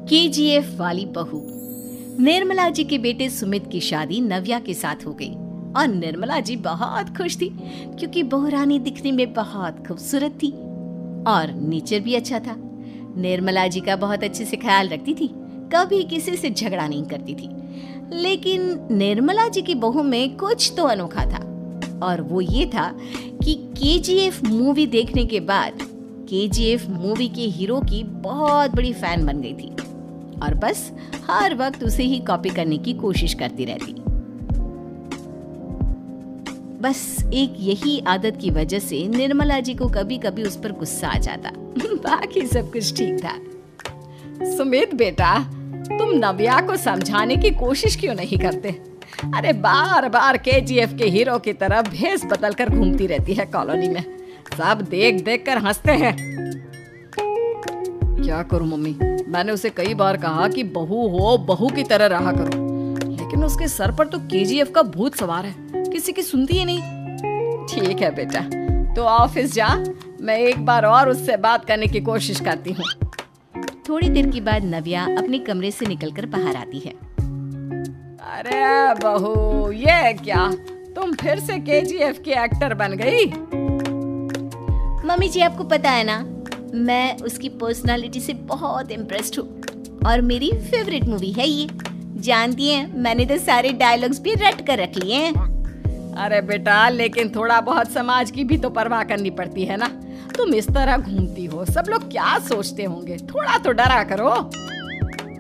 KGF वाली बहू। निर्मला जी के बेटे सुमित की शादी नव्या के साथ हो गई और निर्मला जी बहुत खुश थी क्योंकि बहू रानी दिखने में बहुत खूबसूरत थी और नेचर भी अच्छा था। निर्मला जी का बहुत अच्छे से ख्याल रखती थी, कभी किसी से झगड़ा नहीं करती थी। लेकिन निर्मला जी की बहू में कुछ तो अनोखा था और वो ये था कि केजीएफ मूवी देखने के बाद केजीएफ मूवी के हीरो की बहुत बड़ी फैन बन गई थी और बस हर वक्त उसे ही कॉपी करने की कोशिश करती रहती। बस एक यही आदत की वजह से निर्मला जी को कभी कभी उस पर गुस्सा आ जाता। बाकी सब कुछ ठीक था। सुमित बेटा, तुम नव्या को समझाने की कोशिश क्यों नहीं करते? अरे बार बार केजीएफ के हीरो की तरह भेष बदल कर घूमती रहती है कॉलोनी में। सब देख देख कर हंसते हैं। क्या करूं मम्मी, मैंने उसे कई बार कहा कि बहू हो, बहू की तरह रहा करो, लेकिन उसके सर पर तो केजीएफ का भूत सवार है, किसी की सुनती ही नहीं। ठीक है बेटा, तो ऑफिस जा, मैं एक बार और उससे बात करने की कोशिश करती हूँ। थोड़ी देर के बाद नव्या अपने कमरे से निकलकर बाहर आती है। अरे बहू, ये क्या, तुम फिर से केजीएफ की एक्टर बन गई? मम्मी जी, आपको पता है ना, मैं उसकी पर्सनालिटी से बहुत इम्प्रेस्ड हूँ और मेरी फेवरेट मूवी है ये। जानती हैं, मैंने तो सारे डायलॉग्स भी रट कर रख लिए हैं। अरे बेटा, लेकिन थोड़ा बहुत समाज की भी तो परवाह करनी पड़ती है ना। तुम इस तरह घूमती हो, सब लोग क्या सोचते होंगे, थोड़ा तो डरा करो।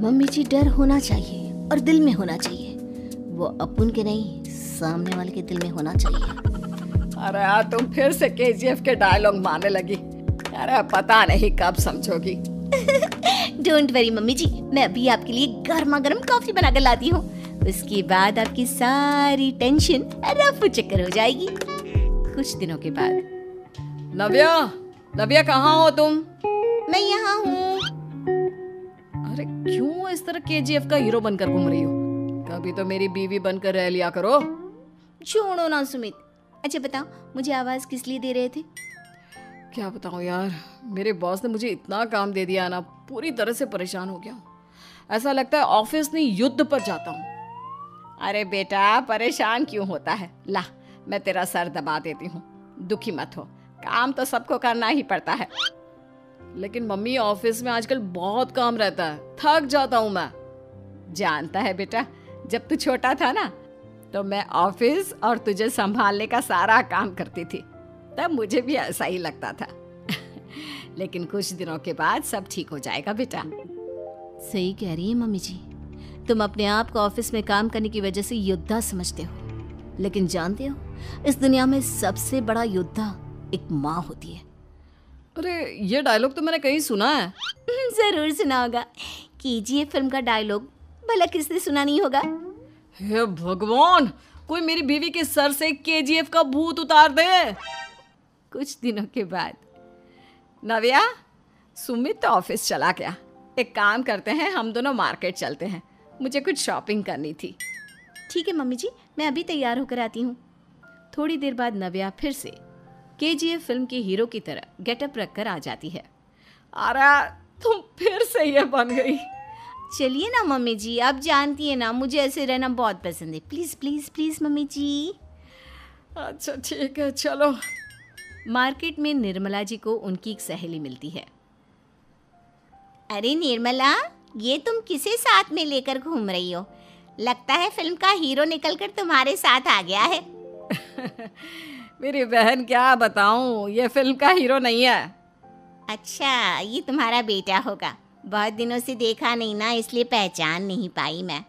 मम्मी जी, डर होना चाहिए और दिल में होना चाहिए। वो अपन के नहीं, सामने वाले के दिल में होना चाहिए। अरे यार, तुम फिर से केजीएफ के डायलॉग मारने लगी। अरे पता नहीं कब समझोगी। डोंट वरी मम्मी जी, मैं अभी आपके लिए गर्मा गर्म कॉफी बना कर लाती हूँ। उसके बाद आपकी सारी टेंशन रफू चक्कर हो जाएगी। कुछ दिनों के बाद। नव्या कहाँ हो तुम? मैं यहाँ हूँ। अरे क्यों इस तरह केजीएफ का हीरो बनकर घूम रही हो? कभी तो मेरी बीवी बनकर रह लिया करो। छोड़ो ना सुमित। अच्छा बताओ, मुझे आवाज किस लिए दे रहे थे? क्या बताऊं यार, मेरे बॉस ने मुझे इतना काम दे दिया ना, पूरी तरह से परेशान हो गया हूँ। ऐसा लगता है ऑफिस नहीं, युद्ध पर जाता हूँ। अरे बेटा, परेशान क्यों होता है? ला, मैं तेरा सर दबा देती हूँ, दुखी मत हो। काम तो सबको करना ही पड़ता है। लेकिन मम्मी, ऑफिस में आजकल बहुत काम रहता है, थक जाता हूँ मैं। जानता है बेटा, जब तू छोटा था ना, तो मैं ऑफिस और तुझे संभालने का सारा काम करती थी, तब मुझे भी ऐसा ही लगता था। लेकिन कुछ दिनों के बाद सब ठीक हो जाएगा बेटा। सही कह रही है मम्मी जी, तुम अपने आप को ऑफिस में काम करने की वजह से योद्धा समझते हो, लेकिन जानते हो, इस दुनिया में सबसे बड़ा योद्धा एक माँ होती है। अरे ये डायलॉग तो मैंने कहीं सुना है। जरूर सुना होगा। केजीएफ फिल्म का डायलॉग भला किसने सुना नहीं होगा? हे भगवान, कोई मेरी बीवी के सर से केजीएफ का भूत उतार दे। कुछ दिनों के बाद। नव्या, सुमित तो ऑफिस चला गया। एक काम करते हैं, हम दोनों मार्केट चलते हैं, मुझे कुछ शॉपिंग करनी थी। ठीक है मम्मी जी, मैं अभी तैयार होकर आती हूँ। थोड़ी देर बाद नव्या फिर से केजीएफ फिल्म के हीरो की तरह गेटअप रखकर आ जाती है। अरे तुम फिर से ये बन गई। चलिए ना मम्मी जी, आप जानती है ना, मुझे ऐसे रहना बहुत पसंद है। प्लीज प्लीज प्लीज मम्मी जी। अच्छा ठीक है, चलो। मार्केट में निर्मला जी को उनकी एक सहेली मिलती है। अरे निर्मला, ये तुम किसे साथ में लेकर घूम रही हो? लगता है फिल्म का हीरो निकलकर तुम्हारे साथ आ गया है। मेरी बहन, क्या बताऊं, ये फिल्म का हीरो नहीं है। अच्छा, ये तुम्हारा बेटा होगा। बहुत दिनों से देखा नहीं ना, इसलिए पहचान नहीं पाई मैं।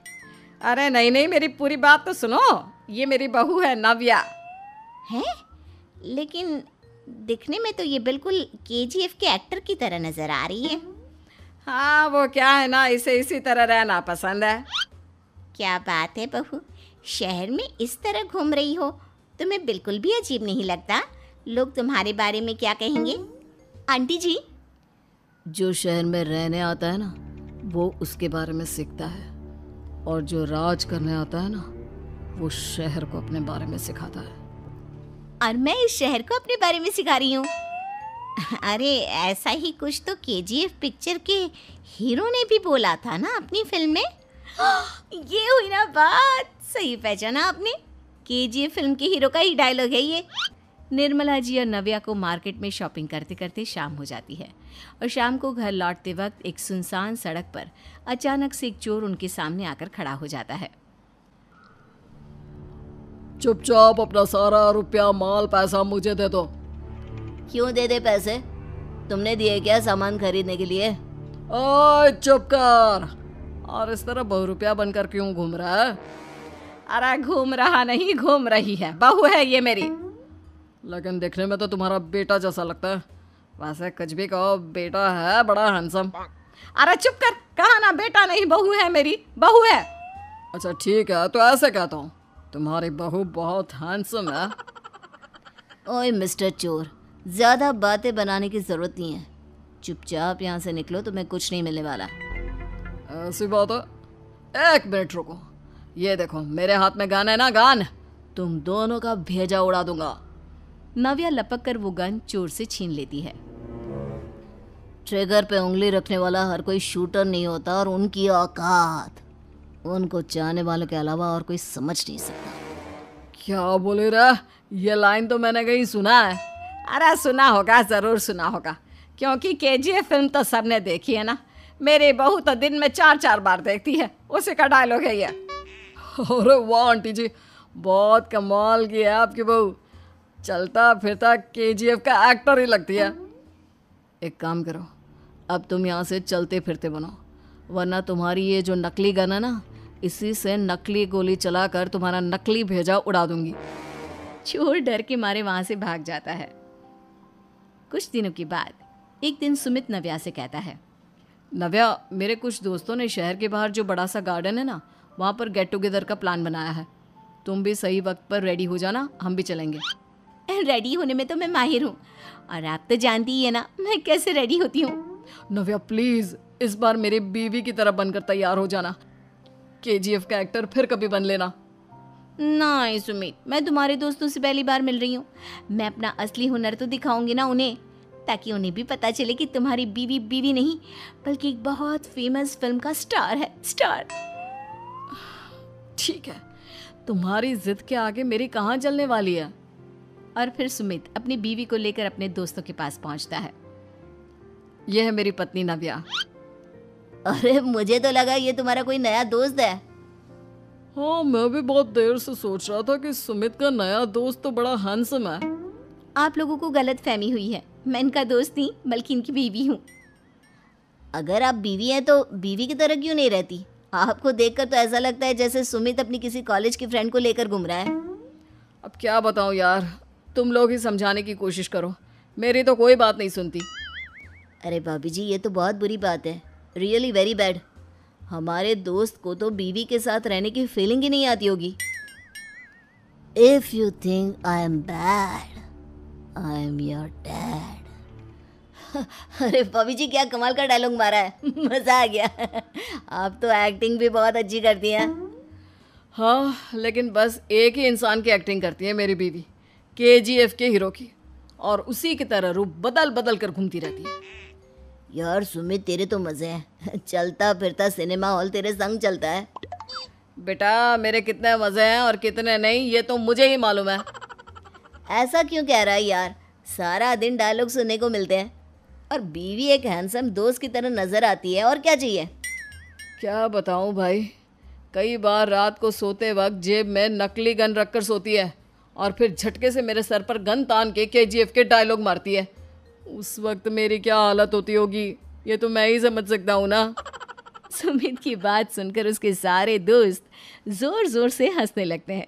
अरे नहीं नहीं, मेरी पूरी बात तो सुनो। ये मेरी बहू है नव्या। है? लेकिन दिखने में तो ये बिल्कुल केजीएफ के एक्टर की तरह नजर आ रही है। हाँ, वो क्या है ना, इसे इसी तरह रहना पसंद है। क्या बात है बहू, शहर में इस तरह घूम रही हो, तुम्हें बिल्कुल भी अजीब नहीं लगता? लोग तुम्हारे बारे में क्या कहेंगे? आंटी जी, जो शहर में रहने आता है ना, वो उसके बारे में सीखता है, और जो राज करने आता है ना, वो शहर को अपने बारे में सिखाता है। और मैं इस शहर को अपने बारे में सिखा रही हूँ। अरे ऐसा ही कुछ तो केजीएफ पिक्चर के हीरो ने भी बोला था ना अपनी फिल्म में। ये हुई ना बात, सही पहचाना आपने। केजीएफ फिल्म के हीरो का ही डायलॉग है ये। निर्मला जी और नव्या को मार्केट में शॉपिंग करते करते शाम हो जाती है और शाम को घर लौटते वक्त एक सुनसान सड़क पर अचानक से एक चोर उनके सामने आकर खड़ा हो जाता है। चुपचाप अपना सारा रुपया माल पैसा मुझे दे दो। क्यों दे दे पैसे? तुमने दिए क्या सामान खरीदने के लिए? ओए चुप कर। और इस तरह बहुरुपया बनकर क्यों घूम रहा है? अरे घूम रहा नहीं, घूम रही है, बहू है ये मेरी। लेकिन देखने में तो तुम्हारा बेटा जैसा लगता है। वैसे कुछ भी कहो, बेटा है बड़ा हैंडसम। अरे चुप कर, कहा ना बेटा नहीं बहू है मेरी, बहू है। अच्छा ठीक है, तो ऐसे कहता हूँ, तुम्हारी बहू बहुत हैंडसम है। ओए मिस्टर चोर, ज्यादा बातें बनाने की जरूरत नहीं है। चुपचाप यहाँ से निकलो, तुम्हें कुछ नहीं मिलने वाला। ऐसी बात है? एक मिनट रुको, ये देखो मेरे हाथ में गन है ना, गन। तुम दोनों का भेजा उड़ा दूंगा। नव्या लपक कर वो गन चोर से छीन लेती है। ट्रिगर पे उंगली रखने वाला हर कोई शूटर नहीं होता, और उनकी औकात उनको चाहने वालों के अलावा और कोई समझ नहीं सकता। क्या बोले रे? ये लाइन तो मैंने कहीं सुना है। अरे सुना होगा, जरूर सुना होगा, क्योंकि केजीएफ फिल्म तो सबने देखी है ना। मेरी बहू तो दिन में 4-4 बार देखती है, उसी का डायलॉग है ये। अरे वाह आंटी जी, बहुत कमाल की है आपकी बहू। चलता फिरता केजीएफ का एक्टर ही लगती है। एक काम करो, अब तुम यहाँ से चलते फिरते बनो, वरना तुम्हारी ये जो नकली गन है ना, इसी से नकली गोली चलाकर तुम्हारा नकली भेजा उड़ा दूंगी। चोर डर के मारे वहां से भाग जाता है। कुछ दिनों के बाद एक दिन सुमित नव्या से कहता है, नव्या, मेरे कुछ दोस्तों ने शहर के बाहर जो बड़ा सा गार्डन है ना, वहाँ पर गेट टुगेदर का प्लान बनाया है। तुम भी सही वक्त पर रेडी हो जाना, हम भी चलेंगे। रेडी होने में तो मैं माहिर हूँ, और आप तो जानती ही है ना मैं कैसे रेडी होती हूँ। नव्या प्लीज, इस बार मेरी बीवी की तरह बनकर तैयार हो जाना। केजीएफ का एक्टर फिर कभी बन लेना। नहीं सुमित, मैं तुम्हारे दोस्तों से पहली बार मिल रही हूँ। मैं अपना असली हुनर तो दिखाऊंगी ना उन्हें, ताकि उन्हें भी पता चले कि तुम्हारी बीवी बीवी नहीं बल्कि एक बहुत फेमस फिल्म का स्टार है, स्टार। ठीक है, तुम्हारी जिद के आगे मेरी कहाँ चलने वाली है। और फिर सुमित अपनी बीवी को लेकर अपने दोस्तों के पास पहुंचता है। यह है मेरी पत्नी नव्या। अरे मुझे तो लगा ये तुम्हारा कोई नया दोस्त है। हाँ, मैं भी बहुत देर से सोच रहा था कि सुमित का नया दोस्त तो बड़ा हैंडसम है। आप लोगों को गलत फहमी हुई है, मैं इनका दोस्त नहीं बल्कि इनकी बीवी हूँ। अगर आप बीवी हैं तो बीवी की तरह क्यों नहीं रहती? आपको देखकर तो ऐसा लगता है जैसे सुमित अपनी किसी कॉलेज की फ्रेंड को लेकर घूम रहा है। अब क्या बताऊँ यार, तुम लोग ही समझाने की कोशिश करो, मेरी तो कोई बात नहीं सुनती। अरे भाभी जी, ये तो बहुत बुरी बात है, रियली वेरी बैड। हमारे दोस्त को तो बीवी के साथ रहने की फीलिंग ही नहीं आती होगी। If you think I am bad, I am your dad. अरे भाभी जी, क्या कमाल का डायलॉग मारा है, मजा आ गया। आप तो एक्टिंग भी बहुत अच्छी करती हैं। हाँ, लेकिन बस एक ही इंसान की एक्टिंग करती है मेरी बीवी, केजीएफ के हीरो की, और उसी की तरह रूप बदल बदल कर घूमती रहती है। यार सुमित, तेरे तो मजे हैं, चलता फिरता सिनेमा हॉल तेरे संग चलता है। बेटा, मेरे कितने मजे हैं और कितने नहीं ये तो मुझे ही मालूम है। ऐसा क्यों कह रहा है यार, सारा दिन डायलॉग सुनने को मिलते हैं, और बीवी एक हैंडसम दोस्त की तरह नजर आती है, और क्या चाहिए। क्या बताऊं भाई, कई बार रात को सोते वक्त जेब में नकली गन रखकर सोती है और फिर झटके से मेरे सर पर गन तान के केजीएफ के डायलॉग मारती है। उस वक्त मेरी क्या हालत होती होगी ये तो मैं ही समझ सकता हूँ ना। सुमित की बात सुनकर उसके सारे दोस्त जोर जोर से हंसने लगते हैं।